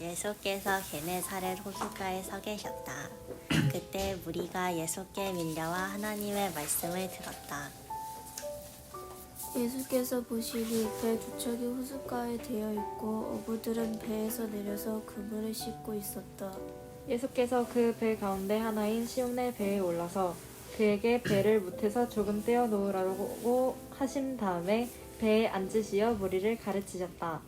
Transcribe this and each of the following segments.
예수께서 게네사렛 호숫가에 서 계셨다. 그때 무리가 예수께 밀려와 하나님의 말씀을 들었다. 예수께서 보시니 배 두 척이 호숫가에 대어 있고 어부들은 배에서 내려서 그물을 씻고 있었다. 예수께서 그 배 가운데 하나인 시몬의 배에 올라서 그에게 배를 무태서 조금 떼어 놓으라고 하신 다음에 배에 앉으시어 무리를 가르치셨다.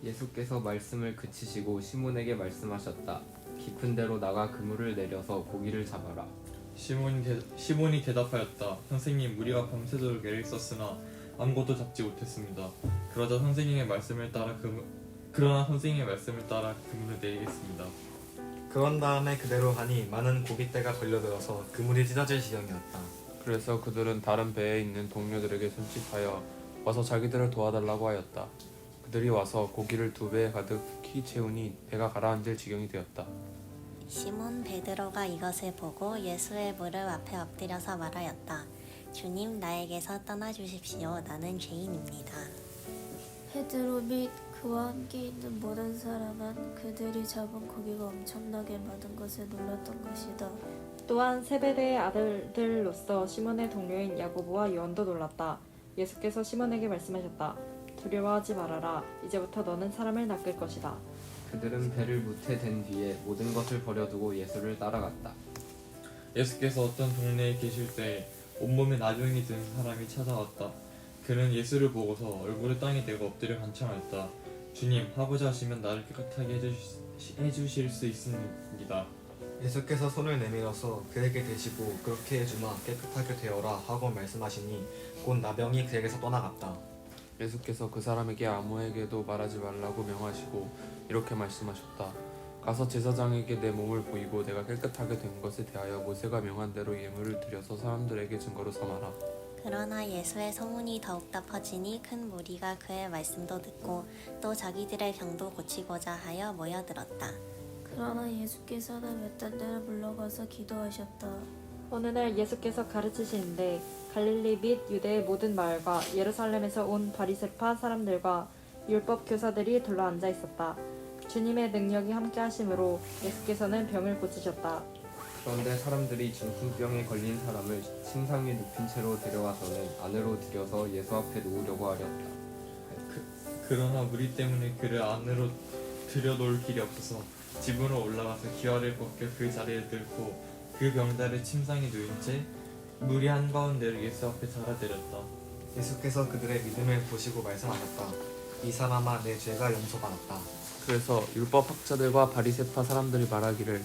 예수께서 말씀을 그치시고 시몬에게 말씀하셨다. 깊은 데로 나가 그물을 내려서 고기를 잡아라. 시몬이 대답하였다. 선생님, 우리가 밤새도록 애를 썼으나 아무것도 잡지 못했습니다. 그러나 선생님의 말씀을 따라 그물을 내리겠습니다. 그런 다음에 그대로 하니 많은 고깃대가 걸려들어서 그물이 찢어질 지경이었다. 그래서 그들은 다른 배에 있는 동료들에게 손짓하여 와서 자기들을 도와달라고 하였다. 그들이 와서 고기를 2배에 가득히 채우니 배가 가라앉을 지경이 되었다. 시몬 베드로가 이것을 보고 예수의 무릎 앞에 엎드려서 말하였다. 주님, 나에게서 떠나주십시오. 나는 죄인입니다. 베드로 및 그와 함께 있는 모든 사람은 그들이 잡은 고기가 엄청나게 많은 것에 놀랐던 것이다. 또한 세베대의 아들들로서 시몬의 동료인 야고보와 요한도 놀랐다. 예수께서 시몬에게 말씀하셨다. 두려워하지 말아라. 이제부터 너는 사람을 낚을 것이다. 그들은 배를 무태댄 뒤에 모든 것을 버려두고 예수를 따라갔다. 예수께서 어떤 동네에 계실 때 온몸에 나병이 든 사람이 찾아왔다. 그는 예수를 보고서 얼굴을 땅에 대고 엎드려 간청하였다. 주님, 하고자 하시면 나를 깨끗하게 해주실 수 있습니다. 예수께서 손을 내밀어서 그에게 대시고 그렇게 해주마 깨끗하게 되어라 하고 말씀하시니 곧 나병이 그에게서 떠나갔다. 예수께서 그 사람에게 아무에게도 말하지 말라고 명하시고 이렇게 말씀하셨다. 가서 제사장에게 내 몸을 보이고 내가 깨끗하게 된 것에 대하여 모세가 명한 대로 예물을 드려서 사람들에게 증거로 삼아라. 그러나 예수의 소문이 더욱더 퍼지니 큰 무리가 그의 말씀도 듣고 또 자기들의 병도 고치고자 하여 모여들었다. 그러나 예수께서는 외딴 데로 물러가서 기도하셨다. 어느 날 예수께서 가르치시는데 갈릴리 및 유대의 모든 마을과 예루살렘에서 온 바리새파 사람들과 율법 교사들이 둘러 앉아 있었다. 주님의 능력이 함께 하심으로 예수께서는 병을 고치셨다. 그런데 사람들이 중풍병에 걸린 사람을 침상 위에 눕힌 채로 데려와서는 안으로 들여서 예수 앞에 놓으려고 하렸다. 그러나 무리 때문에 그를 안으로 들여놓을 길이 없어서 집으로 올라가서 기와를 벗겨 그 자리에 들고 그 병자를 침상에 누인 채 무리 한가운데로 예수 앞에 달아드렸다. 예수께서 그들의 믿음을 보시고 말씀하셨다. 이 사람아, 내 죄가 용서받았다. 그래서 율법학자들과 바리새파 사람들이 말하기를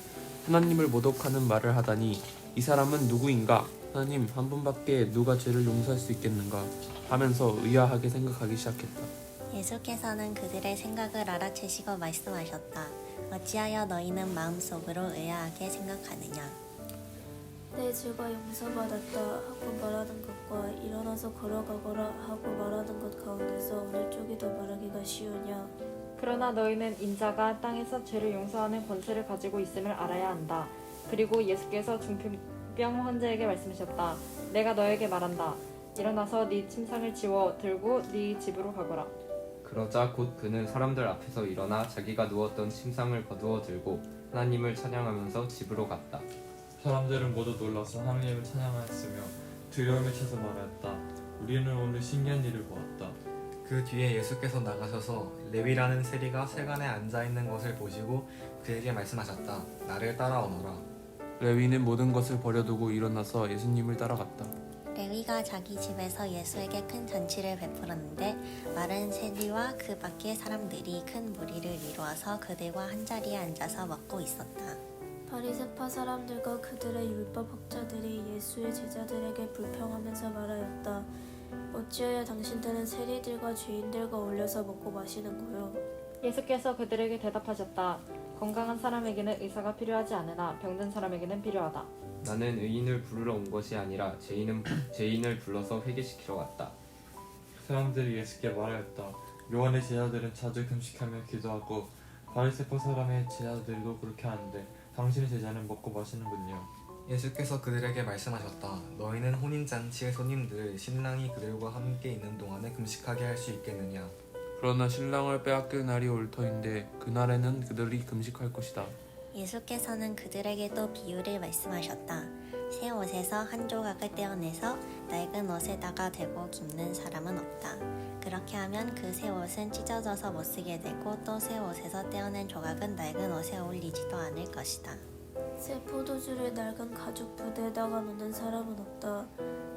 하나님을 모독하는 말을 하다니 이 사람은 누구인가? 하나님 한 분밖에 누가 죄를 용서할 수 있겠는가? 하면서 의아하게 생각하기 시작했다. 예수께서는 그들의 생각을 알아채시고 말씀하셨다. 어찌하여 너희는 마음속으로 의아하게 생각하느냐? 내 죄가 용서받았다 하고 말하는 것과 일어나서 걸어가거라 하고 말하는 것 가운데서 어느 쪽이 더 말하기가 쉬우냐? 그러나 너희는 인자가 땅에서 죄를 용서하는 권세를 가지고 있음을 알아야 한다. 그리고 예수께서 중풍병 환자에게 말씀하셨다. 내가 너에게 말한다. 일어나서 네 침상을 지워 들고 네 집으로 가거라. 그러자 곧 그는 사람들 앞에서 일어나 자기가 누웠던 침상을 거두어 들고 하나님을 찬양하면서 집으로 갔다. 사람들은 모두 놀라서 하나님을 찬양하였으며 두려움에 차서 말하였다. 우리는 오늘 신기한 일을 보았다. 그 뒤에 예수께서 나가셔서 레위라는 세리가 세간에 앉아있는 것을 보시고 그에게 말씀하셨다. 나를 따라오너라. 레위는 모든 것을 버려두고 일어나서 예수님을 따라갔다. 레위가 자기 집에서 예수에게 큰 잔치를 베풀었는데 마른 세리와 그 밖의 사람들이 큰 무리를 이루어서 그들과 한자리에 앉아서 먹고 있었다. 바리새파 사람들과 그들의 율법학자들이 예수의 제자들에게 불평하면서 말하였다. 어찌하여 당신들은 세리들과 죄인들과 어울려서 먹고 마시는 거요? 예수께서 그들에게 대답하셨다. 건강한 사람에게는 의사가 필요하지 않으나 병든 사람에게는 필요하다. 나는 의인을 부르러 온 것이 아니라 죄인을 불러서 회개시키러 왔다. 사람들이 예수께 말하였다. 요한의 제자들은 자주 금식하며 기도하고 바리새파 사람의 제자들도 그렇게 하는데 당신의 제자는 먹고 마시는군요. 예수께서 그들에게 말씀하셨다. 너희는 혼인잔치의 손님들을 신랑이 그들과 함께 있는 동안에 금식하게 할 수 있겠느냐? 그러나 신랑을 빼앗길 날이 올 터인데 그날에는 그들이 금식할 것이다. 예수께서는 그들에게 또 비유를 말씀하셨다. 새 옷에서 한 조각을 떼어내서 낡은 옷에다가 대고 깁는 사람은 없다. 그렇게 하면 그 새 옷은 찢어져서 못쓰게 되고 또 새 옷에서 떼어낸 조각은 낡은 옷에 어울리지도 않을 것이다. 새 포도주를 낡은 가죽 부대에다가 놓는 사람은 없다.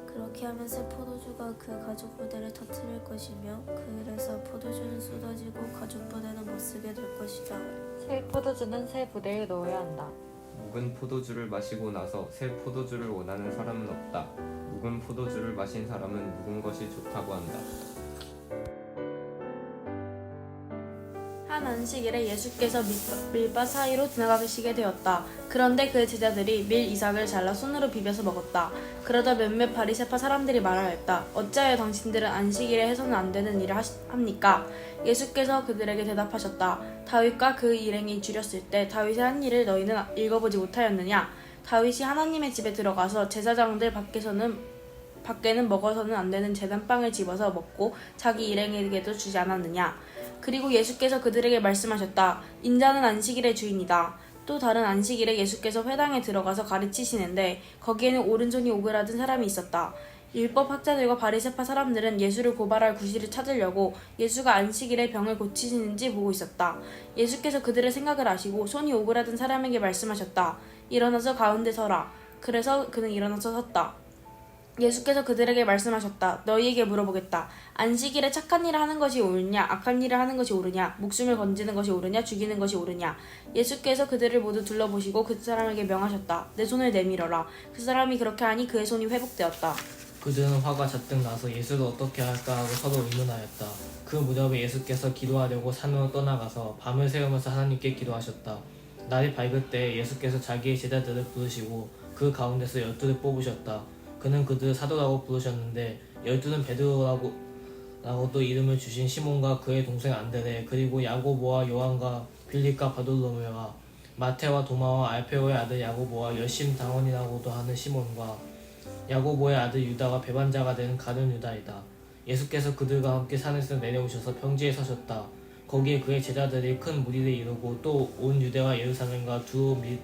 그렇게 하면 새 포도주가 그 가죽 부대를 터뜨릴 것이며 그래서 포도주는 쏟아지고 가죽 부대는 못쓰게 될 것이다. 새 포도주는 새 부대에 넣어야 한다. 묵은 포도주를 마시고 나서 새 포도주를 원하는 사람은 없다. 묵은 포도주를 마신 사람은 묵은 것이 좋다고 한다. 한 안식일에 예수께서 밀밭 사이로 지나가시게 되었다. 그런데 그의 제자들이 밀 이삭을 잘라 손으로 비벼서 먹었다. 그러자 몇몇 바리새파 사람들이 말하였다. 어찌하여 당신들은 안식일에 해서는 안 되는 일을 합니까? 예수께서 그들에게 대답하셨다. 다윗과 그 일행이 줄였을 때 다윗의 한 일을 너희는 읽어보지 못하였느냐? 다윗이 하나님의 집에 들어가서 제사장들 밖에는 먹어서는 안 되는 제단빵을 집어서 먹고 자기 일행에게도 주지 않았느냐? 그리고 예수께서 그들에게 말씀하셨다. 인자는 안식일의 주인이다. 또 다른 안식일에 예수께서 회당에 들어가서 가르치시는데 거기에는 오른손이 오그라든 사람이 있었다. 율법 학자들과 바리새파 사람들은 예수를 고발할 구실을 찾으려고 예수가 안식일에 병을 고치시는지 보고 있었다. 예수께서 그들의 생각을 아시고 손이 오그라든 사람에게 말씀하셨다. 일어나서 가운데 서라. 그래서 그는 일어나서 섰다. 예수께서 그들에게 말씀하셨다. 너희에게 물어보겠다. 안식일에 착한 일을 하는 것이 옳으냐 악한 일을 하는 것이 옳으냐 목숨을 건지는 것이 옳으냐 죽이는 것이 옳으냐. 예수께서 그들을 모두 둘러보시고 그 사람에게 명하셨다. 내 손을 내밀어라. 그 사람이 그렇게 하니 그의 손이 회복되었다. 그들은 화가 잔뜩 나서 예수를 어떻게 할까 하고 서로 의논하였다. 그 무렵에 예수께서 기도하려고 산으로 떠나가서 밤을 새우면서 하나님께 기도하셨다. 날이 밝을 때 예수께서 자기의 제자들을 부르시고 그 가운데서 12를 뽑으셨다. 그는 그들을 사도라고 부르셨는데 12는 베드로라고도 이름을 주신 시몬과 그의 동생 안드레, 그리고 야고보와 요한과 빌립과 바돌로메와 마테와 도마와 알페오의 아들 야고보와 열심당원이라고도 하는 시몬과 야고보의 아들 유다가 배반자가 된 가룟 유다이다. 예수께서 그들과 함께 산에서 내려오셔서 평지에 서셨다. 거기에 그의 제자들이 큰 무리를 이루고 또 온 유대와 예루살렘과 두로 및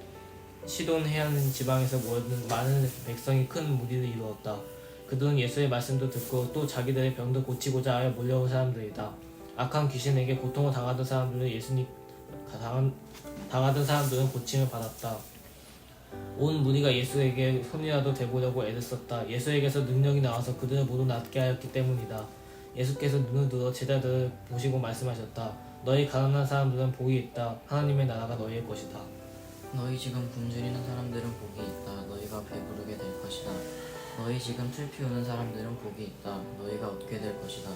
시돈 해안 지방에서 모여든 많은 백성이 큰 무리를 이루었다. 그들은 예수의 말씀도 듣고 또 자기들의 병도 고치고자 하여 몰려온 사람들이다. 악한 귀신에게 고통을 당하던 사람들은 고침을 받았다. 온 무리가 예수에게 손이라도 대보려고 애를 썼다. 예수에게서 능력이 나와서 그들을 모두 낫게 하였기 때문이다. 예수께서 눈을 들어 제자들을 보시고 말씀하셨다. 너희 가난한 사람들은 복이 있다. 하나님의 나라가 너희의 것이다. 너희 지금 굶주리는 사람들은 복이 있다. 너희가 배부르게 될 것이다. 너희 지금 슬피우는 사람들은 복이 있다. 너희가 웃게 될 것이다.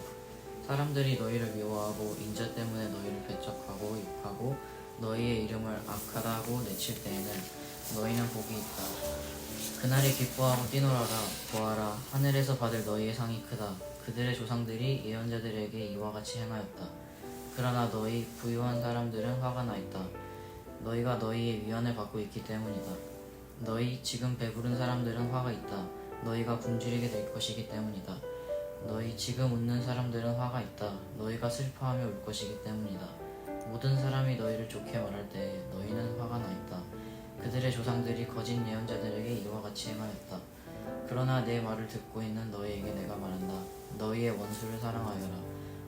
사람들이 너희를 미워하고 인자 때문에 너희를 배척하고 욕하고 너희의 이름을 악하다고 내칠 때에는 너희는 복이 있다. 그날에 기뻐하고 뛰놀아라. 보아라, 하늘에서 받을 너희의 상이 크다. 그들의 조상들이 예언자들에게 이와 같이 행하였다. 그러나 너희 부유한 사람들은 화가 나 있다. 너희가 너희의 위안을 받고 있기 때문이다. 너희 지금 배부른 사람들은 화가 있다. 너희가 굶주리게 될 것이기 때문이다. 너희 지금 웃는 사람들은 화가 있다. 너희가 슬퍼하며 울 것이기 때문이다. 모든 사람이 너희를 좋게 말할 때 너희는 화가 나 있다. 그들의 조상들이 거짓 예언자들에게 이와 같이 행하였다. 그러나 내 말을 듣고 있는 너희에게 내가 말한다. 너희의 원수를 사랑하여라.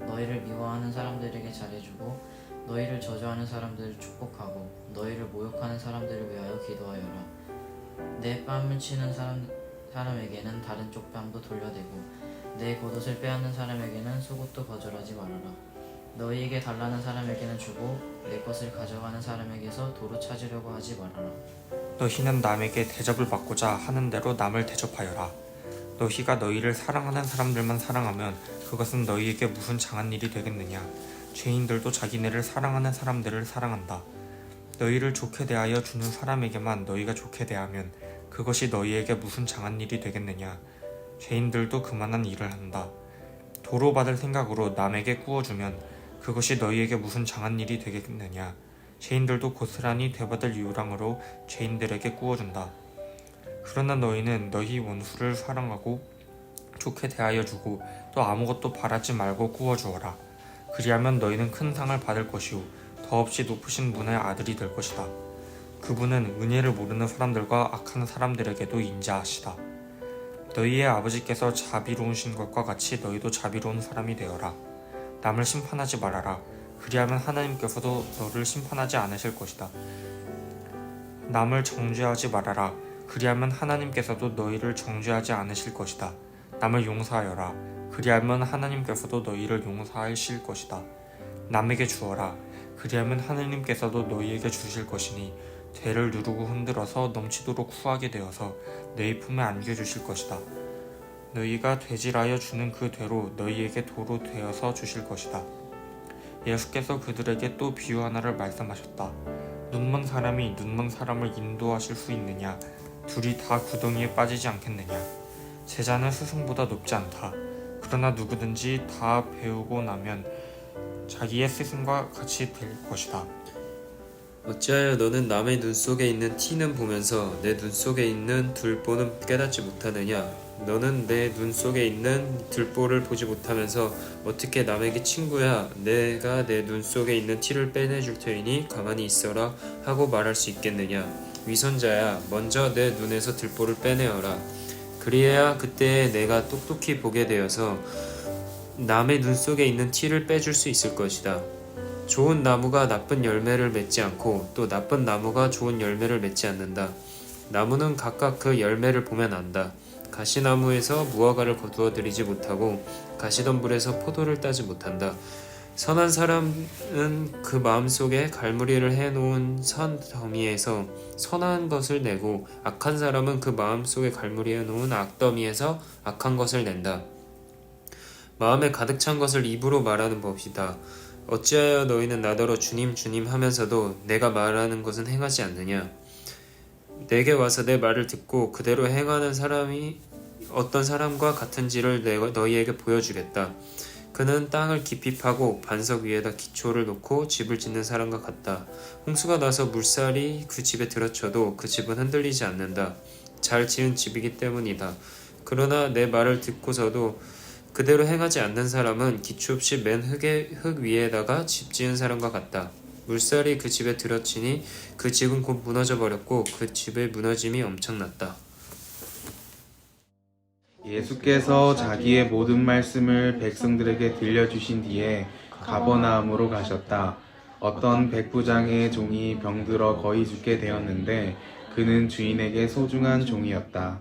너희를 미워하는 사람들에게 잘해주고 너희를 저주하는 사람들을 축복하고 너희를 모욕하는 사람들을 위하여 기도하여라. 내 뺨을 치는 사람에게는 다른 쪽 뺨도 돌려대고 내 겉옷을 빼앗는 사람에게는 속옷도 거절하지 말아라. 너희에게 달라는 사람에게는 주고 내 것을 가져가는 사람에게서 도로 찾으려고 하지 말아라. 너희는 남에게 대접을 받고자 하는 대로 남을 대접하여라. 너희가 너희를 사랑하는 사람들만 사랑하면 그것은 너희에게 무슨 장한 일이 되겠느냐. 죄인들도 자기네를 사랑하는 사람들을 사랑한다. 너희를 좋게 대하여 주는 사람에게만 너희가 좋게 대하면 그것이 너희에게 무슨 장한 일이 되겠느냐. 죄인들도 그만한 일을 한다. 도로 받을 생각으로 남에게 구워주면 그것이 너희에게 무슨 장한 일이 되겠느냐. 죄인들도 고스란히 되받을 유랑으로 죄인들에게 구워준다. 그러나 너희는 너희 원수를 사랑하고 좋게 대하여 주고 또 아무것도 바라지 말고 구워주어라. 그리하면 너희는 큰 상을 받을 것이요 더없이 높으신 분의 아들이 될 것이다. 그분은 은혜를 모르는 사람들과 악한 사람들에게도 인자하시다. 너희의 아버지께서 자비로우신 것과 같이 너희도 자비로운 사람이 되어라. 남을 심판하지 말아라. 그리하면 하나님께서도 너를 심판하지 않으실 것이다. 남을 정죄하지 말아라. 그리하면 하나님께서도 너희를 정죄하지 않으실 것이다. 남을 용서하여라. 그리하면 하나님께서도 너희를 용서하실 것이다. 남에게 주어라. 그리하면 하나님께서도 너희에게 주실 것이니 대를 누르고 흔들어서 넘치도록 후하게 되어서 너희 품에 안겨주실 것이다. 너희가 되질하여 주는 그 되로 너희에게 도로 되어서 주실 것이다. 예수께서 그들에게 또 비유 하나를 말씀하셨다. 눈먼 사람이 눈먼 사람을 인도하실 수 있느냐? 둘이 다 구덩이에 빠지지 않겠느냐? 제자는 스승보다 높지 않다. 그러나 누구든지 다 배우고 나면 자기의 스승과 같이 될 것이다. 어찌하여 너는 남의 눈 속에 있는 티는 보면서 내 눈 속에 있는 들보는 깨닫지 못하느냐? 너는 내 눈 속에 있는 들보를 보지 못하면서 어떻게 남에게 친구야, 내가 내 눈 속에 있는 티를 빼내줄 테니 가만히 있어라 하고 말할 수 있겠느냐? 위선자야, 먼저 내 눈에서 들보를 빼내어라. 그리해야 그때 내가 똑똑히 보게 되어서 남의 눈 속에 있는 티를 빼줄 수 있을 것이다. 좋은 나무가 나쁜 열매를 맺지 않고 또 나쁜 나무가 좋은 열매를 맺지 않는다. 나무는 각각 그 열매를 보면 안다. 가시나무에서 무화과를 거두어들이지 못하고 가시덤불에서 포도를 따지 못한다. 선한 사람은 그 마음속에 갈무리를 해놓은 선 더미에서 선한 것을 내고 악한 사람은 그 마음속에 갈무리 해놓은 악더미에서 악한 것을 낸다. 마음에 가득 찬 것을 입으로 말하는 법이다. 어찌하여 너희는 나더러 주님 주님 하면서도 내가 말하는 것은 행하지 않느냐? 내게 와서 내 말을 듣고 그대로 행하는 사람이 어떤 사람과 같은지를 내가 너희에게 보여주겠다. 그는 땅을 깊이 파고 반석 위에다 기초를 놓고 집을 짓는 사람과 같다. 홍수가 나서 물살이 그 집에 들어쳐도 그 집은 흔들리지 않는다. 잘 지은 집이기 때문이다. 그러나 내 말을 듣고서도 그대로 행하지 않는 사람은 기초 없이 맨 흙 위에다가 집 지은 사람과 같다. 물살이 그 집에 들어치니 그 집은 곧 무너져 버렸고 그 집의 무너짐이 엄청났다. 예수께서 자기의 모든 말씀을 백성들에게 들려주신 뒤에 가버나움으로 가셨다. 어떤 백부장의 종이 병들어 거의 죽게 되었는데 그는 주인에게 소중한 종이었다.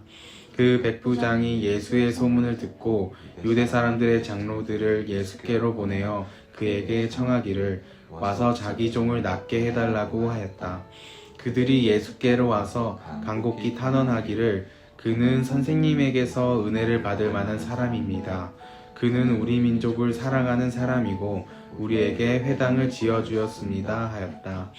그 백부장이 예수의 소문을 듣고 유대 사람들의 장로들을 예수께로 보내어 그에게 청하기를 와서 자기 종을 낫게 해달라고 하였다. 그들이 예수께로 와서 간곡히 탄원하기를 그는 선생님에게서 은혜를 받을 만한 사람입니다. 그는 우리 민족을 사랑하는 사람이고 우리에게 회당을 지어주었습니다 하였다.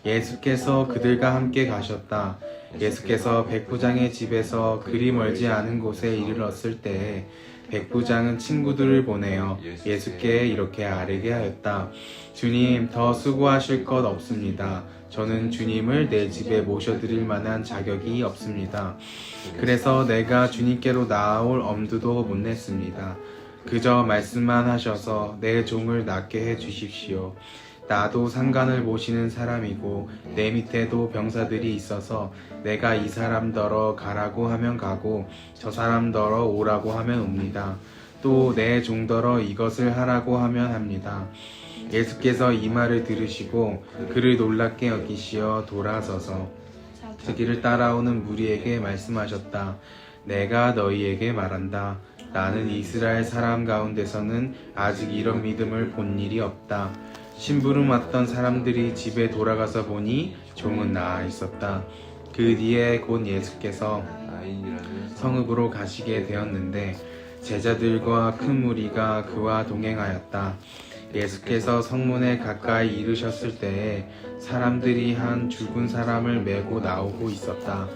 예수께서 그들과 함께 가셨다. 예수께서 백부장의 집에서 그리 멀지 않은 곳에 이르렀을 때에 백부장은 친구들을 보내어 예수께 이렇게 아뢰게 하였다. 주님, 더 수고하실 것 없습니다. 저는 주님을 내 집에 모셔드릴 만한 자격이 없습니다. 그래서 내가 주님께로 나아올 엄두도 못 냈습니다. 그저 말씀만 하셔서 내 종을 낫게 해 주십시오. 나도 상관을 모시는 사람이고 내 밑에도 병사들이 있어서 내가 이 사람더러 가라고 하면 가고 저 사람더러 오라고 하면 옵니다. 또 내 종더러 이것을 하라고 하면 합니다. 예수께서 이 말을 들으시고 그를 놀랍게 여기시어 돌아서서 자기를 따라오는 무리에게 말씀하셨다. 내가 너희에게 말한다. 나는 이스라엘 사람 가운데서는 아직 이런 믿음을 본 일이 없다. 심부름 왔던 사람들이 집에 돌아가서 보니 종은 나아 있었다. 그 뒤에 곧 예수께서 성읍으로 가시게 되었는데 제자들과 큰 무리가 그와 동행하였다. 예수께서 성문에 가까이 이르셨을 때에 사람들이 한 죽은 사람을 메고 나오고 있었다.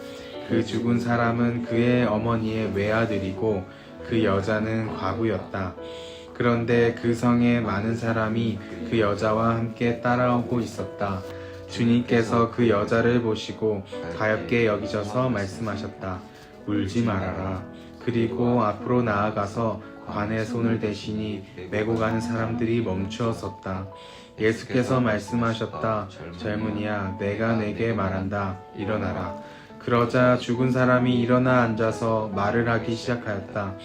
그 죽은 사람은 그의 어머니의 외아들이고 그 여자는 과부였다. 그런데 그 성에 많은 사람이 그 여자와 함께 따라오고 있었다. 주님께서 그 여자를 보시고 가엾게 여기셔서 말씀하셨다. 울지 말아라. 그리고 앞으로 나아가서 관에 손을 대시니 메고 가는 사람들이 멈추어 섰다. 예수께서 말씀하셨다. 젊은이야, 내가 내게 말한다. 일어나라. 그러자 죽은 사람이 일어나 앉아서 말을 하기 시작하였다.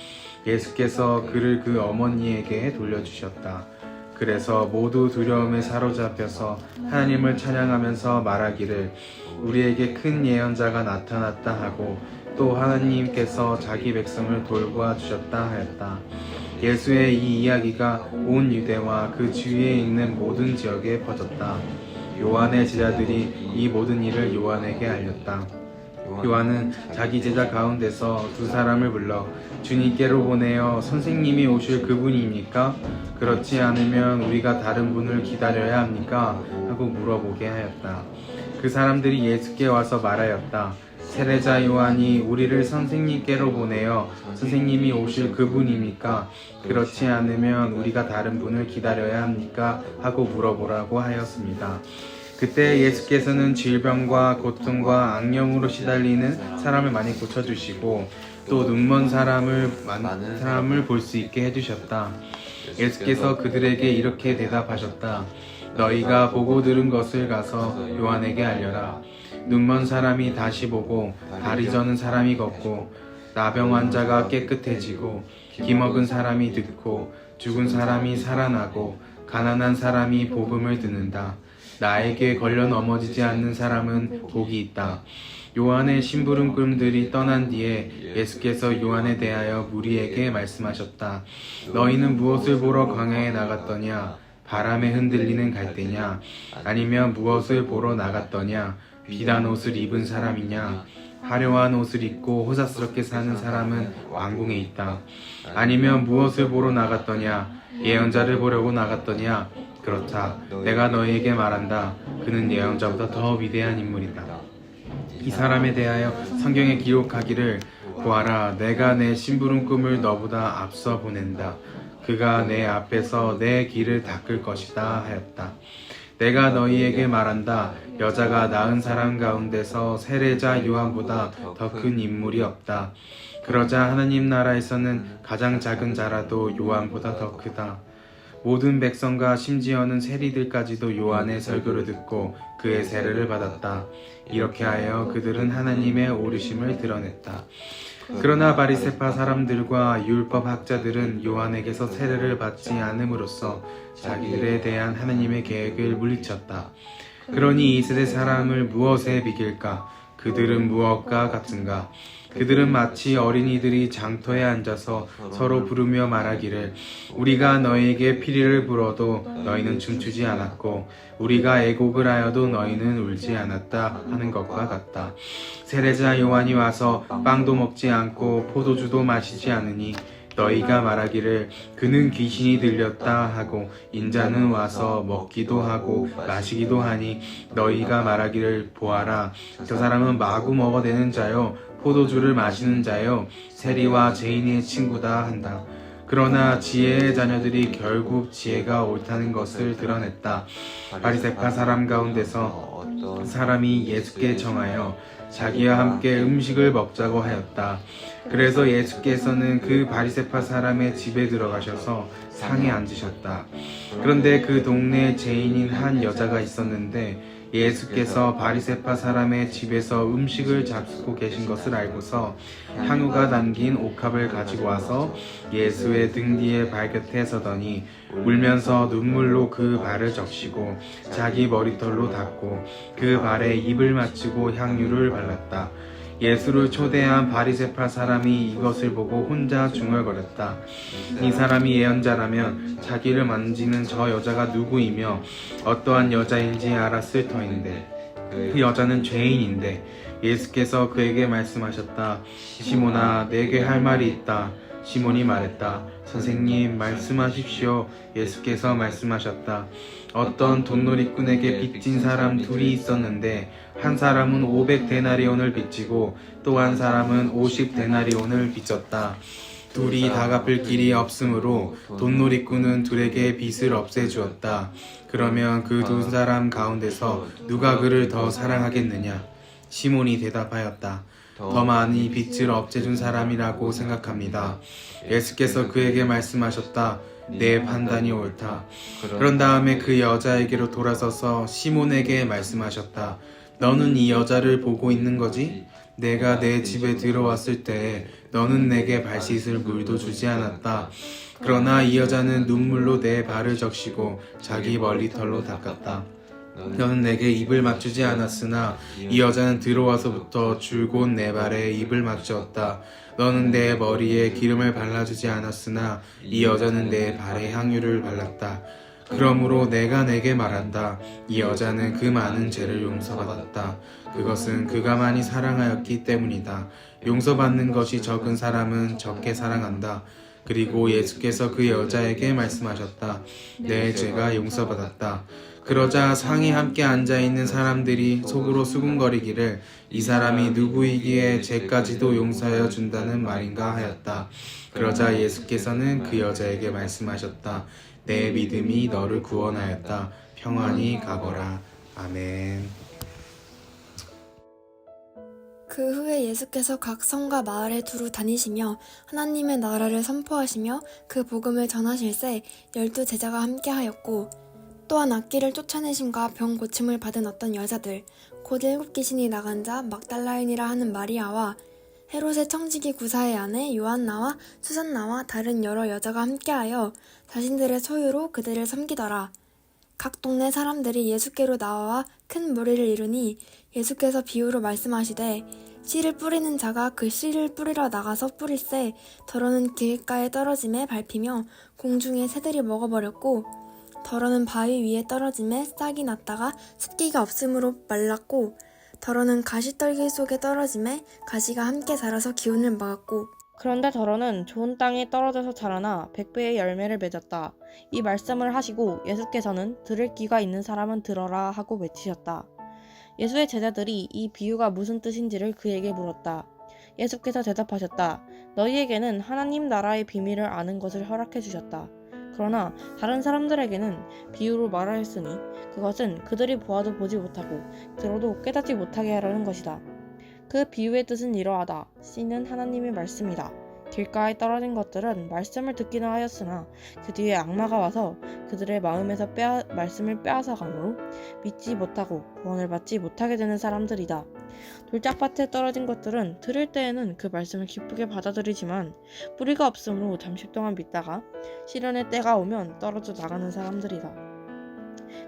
예수께서 그를 그 어머니에게 돌려주셨다. 그래서 모두 두려움에 사로잡혀서 하나님을 찬양하면서 말하기를 우리에게 큰 예언자가 나타났다 하고 또 하나님께서 자기 백성을 돌보아 주셨다 하였다. 예수의 이 이야기가 온 유대와 그 주위에 있는 모든 지역에 퍼졌다. 요한의 제자들이 이 모든 일을 요한에게 알렸다. 요한은 자기 제자 가운데서 두 사람을 불러 주님께로 보내어 선생님이 오실 그분입니까? 그렇지 않으면 우리가 다른 분을 기다려야 합니까? 하고 물어보게 하였다. 그 사람들이 예수께 와서 말하였다. 세례자 요한이 우리를 선생님께로 보내어 선생님이 오실 그분입니까? 그렇지 않으면 우리가 다른 분을 기다려야 합니까? 하고 물어보라고 하였습니다. 그때 예수께서는 질병과 고통과 악령으로 시달리는 사람을 많이 고쳐주시고 또 눈먼 사람을 볼 수 있게 해주셨다. 예수께서 그들에게 이렇게 대답하셨다. 너희가 보고 들은 것을 가서 요한에게 알려라. 눈먼 사람이 다시 보고 다리 저는 사람이 걷고 나병 환자가 깨끗해지고 기먹은 사람이 듣고 죽은 사람이 살아나고 가난한 사람이 복음을 듣는다. 나에게 걸려 넘어지지 않는 사람은 복이 있다. 요한의 심부름꾼들이 떠난 뒤에 예수께서 요한에 대하여 무리에게 말씀하셨다. 너희는 무엇을 보러 광야에 나갔더냐? 바람에 흔들리는 갈대냐? 아니면 무엇을 보러 나갔더냐? 비단 옷을 입은 사람이냐? 화려한 옷을 입고 호사스럽게 사는 사람은 왕궁에 있다. 아니면 무엇을 보러 나갔더냐? 예언자를 보려고 나갔더냐? 그렇다. 내가 너희에게 말한다. 그는 예언자보다 더 위대한 인물이다. 이 사람에 대하여 성경에 기록하기를 보아라, 내가 내 심부름꾼을 너보다 앞서 보낸다. 그가 내 앞에서 내 길을 닦을 것이다 하였다. 내가 너희에게 말한다. 여자가 낳은 사람 가운데서 세례자 요한보다 더 큰 인물이 없다. 그러자 하나님 나라에서는 가장 작은 자라도 요한보다 더 크다. 모든 백성과 심지어는 세리들까지도 요한의 설교를 듣고 그의 세례를 받았다. 이렇게 하여 그들은 하나님의 오르심을 드러냈다. 그러나 바리새파 사람들과 율법 학자들은 요한에게서 세례를 받지 않음으로써 자기들에 대한 하나님의 계획을 물리쳤다. 그러니 이 세대 사람을 무엇에 비길까? 그들은 무엇과 같은가? 그들은 마치 어린이들이 장터에 앉아서 서로 부르며 말하기를 우리가 너희에게 피리를 불어도 너희는 춤추지 않았고 우리가 애곡을 하여도 너희는 울지 않았다 하는 것과 같다. 세례자 요한이 와서 빵도 먹지 않고 포도주도 마시지 않으니 너희가 말하기를 그는 귀신이 들렸다 하고 인자는 와서 먹기도 하고 마시기도 하니 너희가 말하기를 보아라, 저 사람은 마구 먹어대는 자요 포도주를 마시는 자요 세리와 죄인의 친구다 한다. 그러나 지혜의 자녀들이 결국 지혜가 옳다는 것을 드러냈다. 바리새파 사람 가운데서 사람이 예수께 청하여 자기와 함께 음식을 먹자고 하였다. 그래서 예수께서는 그 바리새파 사람의 집에 들어가셔서 상에 앉으셨다. 그런데 그 동네에 죄인인 한 여자가 있었는데 예수께서 바리새파 사람의 집에서 음식을 잡수고 계신 것을 알고서 향유가 담긴 옥합을 가지고 와서 예수의 등 뒤에 발곁에 서더니 울면서 눈물로 그 발을 적시고 자기 머리털로 닦고 그 발에 입을 맞추고 향유를 발랐다. 예수를 초대한 바리새파 사람이 이것을 보고 혼자 중얼거렸다. 이 사람이 예언자라면 자기를 만지는 저 여자가 누구이며 어떠한 여자인지 알았을 터인데 그 여자는 죄인인데 예수께서 그에게 말씀하셨다. 시몬아, 내게 할 말이 있다. 시몬이 말했다. 선생님, 말씀하십시오. 예수께서 말씀하셨다. 어떤 돈놀이꾼에게 빚진 사람 둘이 있었는데 한 사람은 500데나리온을 빚지고 또 한 사람은 50데나리온을 빚졌다. 둘이 다 갚을 길이 없으므로 돈놀이꾼은 둘에게 빚을 없애주었다. 그러면 그 두 사람 가운데서 누가 그를 더 사랑하겠느냐? 시몬이 대답하였다. 더 많이 빛을 없애준 사람이라고 생각합니다. 예수께서 그에게 말씀하셨다. 내 판단이 옳다. 그런 다음에 그 여자에게로 돌아서서 시몬에게 말씀하셨다. 너는 이 여자를 보고 있는 거지? 내가 내 집에 들어왔을 때 너는 내게 발 씻을 물도 주지 않았다. 그러나 이 여자는 눈물로 내 발을 적시고 자기 머리털로 닦았다. 너는 내게 입을 맞추지 않았으나 이 여자는 들어와서부터 줄곧 내 발에 입을 맞추었다. 너는 내 머리에 기름을 발라주지 않았으나 이 여자는 내 발에 향유를 발랐다. 그러므로 내가 내게 말한다. 이 여자는 그 많은 죄를 용서받았다. 그것은 그가 많이 사랑하였기 때문이다. 용서받는 것이 적은 사람은 적게 사랑한다. 그리고 예수께서 그 여자에게 말씀하셨다. 내 죄가 용서받았다. 그러자 상에 함께 앉아있는 사람들이 속으로 수군거리기를 이 사람이 누구이기에 죄까지도 용서하여 준다는 말인가 하였다. 그러자 예수께서는 그 여자에게 말씀하셨다. 내 믿음이 너를 구원하였다. 평안히 가거라. 아멘. 그 후에 예수께서 각 성과 마을에 두루 다니시며 하나님의 나라를 선포하시며 그 복음을 전하실새 12 제자가 함께하였고 또한 악기를 쫓아내심과 병 고침을 받은 어떤 여자들 곧 7 귀신이 나간 자 막달라인이라 하는 마리아와 헤롯의 청지기 구사의 아내 요한나와 수산나와 다른 여러 여자가 함께하여 자신들의 소유로 그들을 섬기더라. 각 동네 사람들이 예수께로 나와 큰 무리를 이루니 예수께서 비유로 말씀하시되 씨를 뿌리는 자가 그 씨를 뿌리러 나가서 뿌릴새 더러는 길가에 떨어짐에 밟히며 공중에 새들이 먹어버렸고 더러는 바위 위에 떨어짐에 싹이 났다가 습기가 없으므로 말랐고 더러는 가시떨기 속에 떨어짐에 가시가 함께 자라서 기운을 막았고 그런데 더러는 좋은 땅에 떨어져서 자라나 100배의 열매를 맺었다. 이 말씀을 하시고 예수께서는 들을 귀가 있는 사람은 들어라 하고 외치셨다. 예수의 제자들이 이 비유가 무슨 뜻인지를 그에게 물었다. 예수께서 대답하셨다. 너희에게는 하나님 나라의 비밀을 아는 것을 허락해 주셨다. 그러나 다른 사람들에게는 비유로 말하였으니 그것은 그들이 보아도 보지 못하고 들어도 깨닫지 못하게 하려는 것이다. 그 비유의 뜻은 이러하다. 씨는 하나님의 말씀이다. 길가에 떨어진 것들은 말씀을 듣기는 하였으나 그 뒤에 악마가 와서 그들의 마음에서 말씀을 빼앗아 가므로 믿지 못하고 구원을 받지 못하게 되는 사람들이다. 돌짝밭에 떨어진 것들은 들을 때에는 그 말씀을 기쁘게 받아들이지만 뿌리가 없으므로 잠시 동안 믿다가 시련의 때가 오면 떨어져 나가는 사람들이다.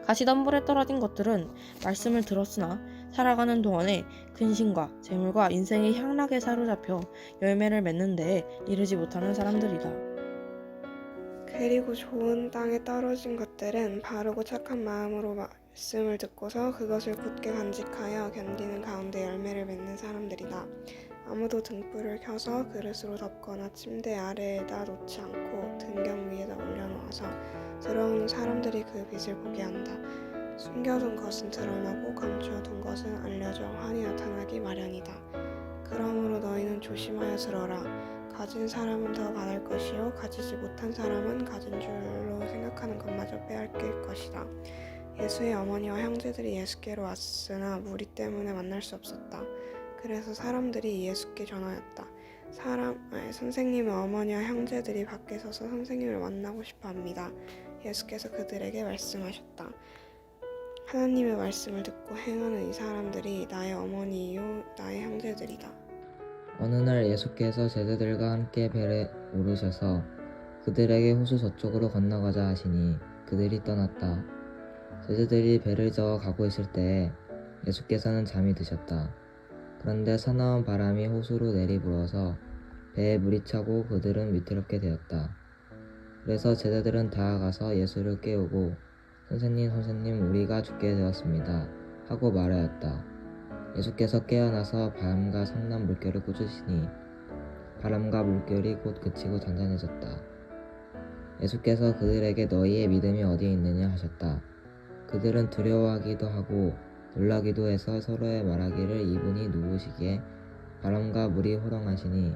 가시덤불에 떨어진 것들은 말씀을 들었으나 살아가는 동안에 근심과 재물과 인생의 향락에 사로잡혀 열매를 맺는 데에 이르지 못하는 사람들이다. 그리고 좋은 땅에 떨어진 것들은 바르고 착한 마음으로 말씀을 듣고서 그것을 굳게 간직하여 견디는 가운데 열매를 맺는 사람들이다. 아무도 등불을 켜서 그릇으로 덮거나 침대 아래에다 놓지 않고 등경 위에다 올려놓아서 들어오는 사람들이 그 빛을 보게 한다. 숨겨둔 것은 드러나고 감추어둔 것은 알려져 환히 나타나기 마련이다. 그러므로 너희는 조심하여 들어라. 가진 사람은 더 받을 것이요 가지지 못한 사람은 가진 줄로 생각하는 것마저 빼앗길 것이다. 예수의 어머니와 형제들이 예수께로 왔으나 무리 때문에 만날 수 없었다. 그래서 사람들이 예수께 전하였다. 선생님의 어머니와 형제들이 밖에 서서 선생님을 만나고 싶어 합니다. 예수께서 그들에게 말씀하셨다. 하나님의 말씀을 듣고 행하는 이 사람들이 나의 어머니이요 나의 형제들이다. 어느 날 예수께서 제자들과 함께 배에 오르셔서 그들에게 호수 저쪽으로 건너가자 하시니 그들이 떠났다. 제자들이 배를 저어 가고 있을 때에 예수께서는 잠이 드셨다. 그런데 사나운 바람이 호수로 내리불어서 배에 물이 차고 그들은 위태롭게 되었다. 그래서 제자들은 다가가서 예수를 깨우고 선생님 우리가 죽게 되었습니다 하고 말하였다. 예수께서 깨어나서 바람과 성난 물결을 꾸짖으시니 바람과 물결이 곧 그치고 잔잔해졌다. 예수께서 그들에게 너희의 믿음이 어디에 있느냐 하셨다. 그들은 두려워하기도 하고 놀라기도 해서 서로에 말하기를 이분이 누구시기에 바람과 물이 호령하시니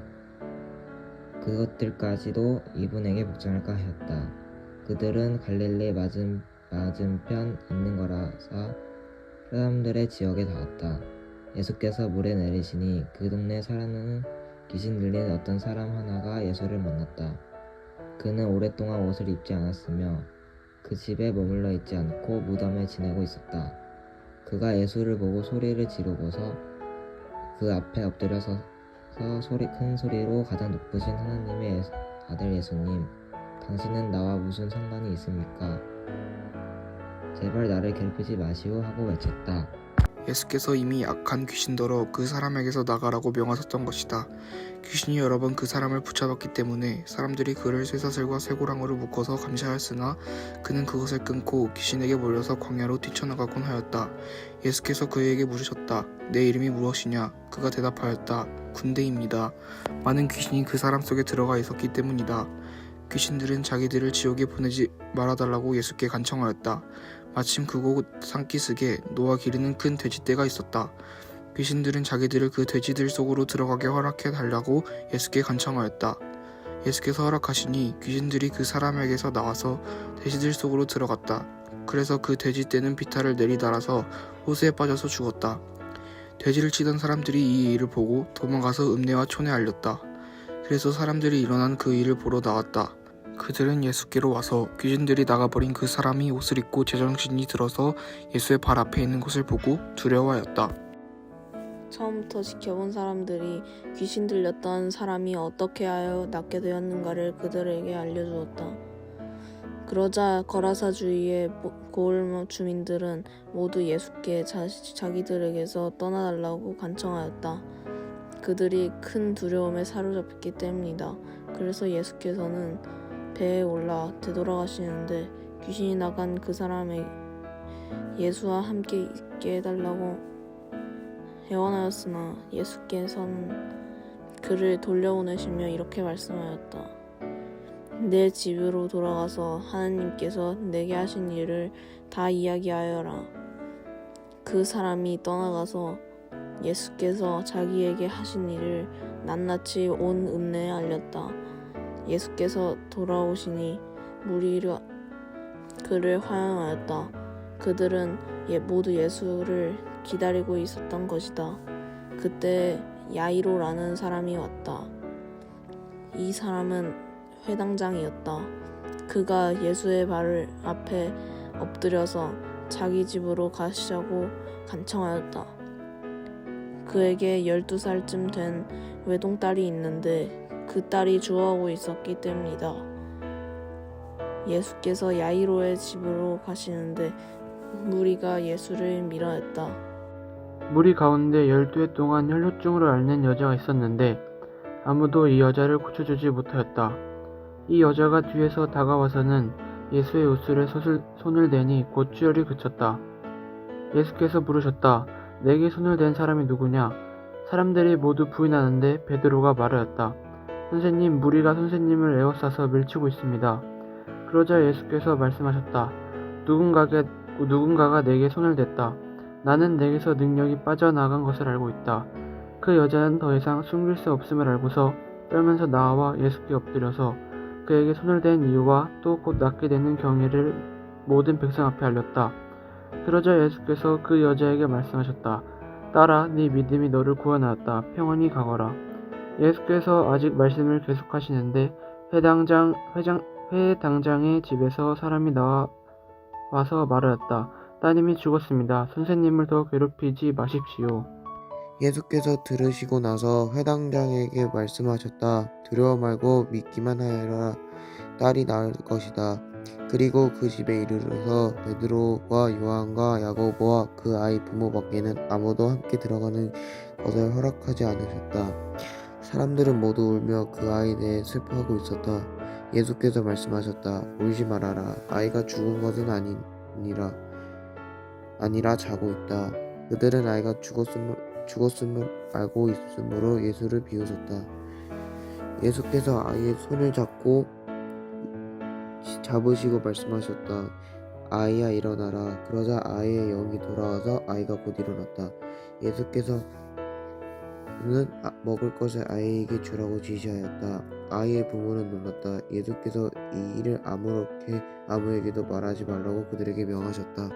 그것들까지도 이분에게 복종할까 하였다. 그들은 갈릴리 맞은편 있는 거라서 사람들의 지역에 닿았다. 예수께서 물에 내리시니 그 동네에 살아는 귀신 들린 어떤 사람 하나가 예수를 만났다. 그는 오랫동안 옷을 입지 않았으며 그 집에 머물러 있지 않고 무덤에 지내고 있었다. 그가 예수를 보고 소리를 지르고서 그 앞에 엎드려서 큰 소리로 가장 높으신 하나님의 아들 예수님, 당신은 나와 무슨 상관이 있습니까? 제발 나를 괴롭히지 마시오 하고 외쳤다. 예수께서 이미 악한 귀신더러 그 사람에게서 나가라고 명하셨던 것이다. 귀신이 여러 번 그 사람을 붙잡았기 때문에 사람들이 그를 쇠사슬과 쇠고랑으로 묶어서 감시하였으나 그는 그것을 끊고 귀신에게 몰려서 광야로 뛰쳐나가곤 하였다. 예수께서 그에게 물으셨다. 내 이름이 무엇이냐? 그가 대답하였다. 군대입니다. 많은 귀신이 그 사람 속에 들어가 있었기 때문이다. 귀신들은 자기들을 지옥에 보내지 말아달라고 예수께 간청하였다. 마침 그곳 산기슭에 노아 기르는 큰 돼지떼가 있었다. 귀신들은 자기들을 그 돼지들 속으로 들어가게 허락해 달라고 예수께 간청하였다. 예수께서 허락하시니 귀신들이 그 사람에게서 나와서 돼지들 속으로 들어갔다. 그래서 그 돼지떼는 비탈을 내리달아서 호수에 빠져서 죽었다. 돼지를 치던 사람들이 이 일을 보고 도망가서 읍내와 촌에 알렸다. 그래서 사람들이 일어난 그 일을 보러 나왔다. 그들은 예수께로 와서 귀신들이 나가버린 그 사람이 옷을 입고 제정신이 들어서 예수의 발 앞에 있는 것을 보고 두려워하였다. 처음부터 지켜본 사람들이 귀신 들렸던 사람이 어떻게 하여 낫게 되었는가를 그들에게 알려주었다. 그러자 거라사 주위의 고을 주민들은 모두 예수께 자기들에게서 떠나달라고 간청하였다. 그들이 큰 두려움에 사로잡혔기 때문이다. 그래서 예수께서는 배에 올라 되돌아가시는데 귀신이 나간 그 사람에게 예수와 함께 있게 해달라고 애원하였으나 예수께서는 그를 돌려보내시며 이렇게 말씀하였다. 내 집으로 돌아가서 하나님께서 내게 하신 일을 다 이야기하여라. 그 사람이 떠나가서 예수께서 자기에게 하신 일을 낱낱이 온 읍내에 알렸다. 예수께서 돌아오시니 무리가 그를 환영하였다. 그들은 모두 예수를 기다리고 있었던 것이다. 그때 야이로라는 사람이 왔다. 이 사람은 회당장이었다. 그가 예수의 발 앞에 엎드려서 자기 집으로 가시자고 간청하였다. 그에게 12살쯤 된 외동딸이 있는데 그 딸이 죽어가고 있었기 때문이다. 예수께서 야이로의 집으로 가시는데 무리가 예수를 밀어냈다. 무리 가운데 12해 동안 혈루증으로 앓는 여자가 있었는데 아무도 이 여자를 고쳐주지 못하였다. 이 여자가 뒤에서 다가와서는 예수의 옷술에 손을 대니 곧 주혈이 그쳤다. 예수께서 물으셨다. 내게 손을 댄 사람이 누구냐? 사람들이 모두 부인하는데 베드로가 말하였다. 선생님, 무리가 선생님을 에워싸서 밀치고 있습니다. 그러자 예수께서 말씀하셨다. 누군가가 내게 손을 댔다. 나는 내게서 능력이 빠져나간 것을 알고 있다. 그 여자는 더 이상 숨길 수 없음을 알고서 떨면서 나와 예수께 엎드려서 그에게 손을 댄 이유와 또 곧 낫게 되는 경위를 모든 백성 앞에 알렸다. 그러자 예수께서 그 여자에게 말씀하셨다. 딸아, 네 믿음이 너를 구원하였다. 평안히 가거라. 예수께서 아직 말씀을 계속하시는데 회당장의 집에서 사람이 나와서 말하였다. 따님이 죽었습니다. 선생님을 더 괴롭히지 마십시오. 예수께서 들으시고 나서 회당장에게 말씀하셨다. 두려워 말고 믿기만 하여라. 딸이 나을 것이다. 그리고 그 집에 이르러서 베드로와 요한과 야고보와 그 아이 부모 밖에는 아무도 함께 들어가는 것을 허락하지 않으셨다. 사람들은 모두 울며 그 아이 대해 슬퍼하고 있었다. 예수께서 말씀하셨다. 울지 말아라. 아이가 죽은 것은 아니라 자고 있다. 그들은 아이가 죽었음을 알고 있으므로 예수를 비웃었다. 예수께서 아이의 손을 잡으시고 말씀하셨다. 아이야, 일어나라. 그러자 아이의 영이 돌아와서 아이가 곧 일어났다. 예수께서는 먹을 것을 아이에게 주라고 지시하였다. 아이의 부모는 놀랐다. 예수께서 이 일을 아무에게도 말하지 말라고 그들에게 명하셨다.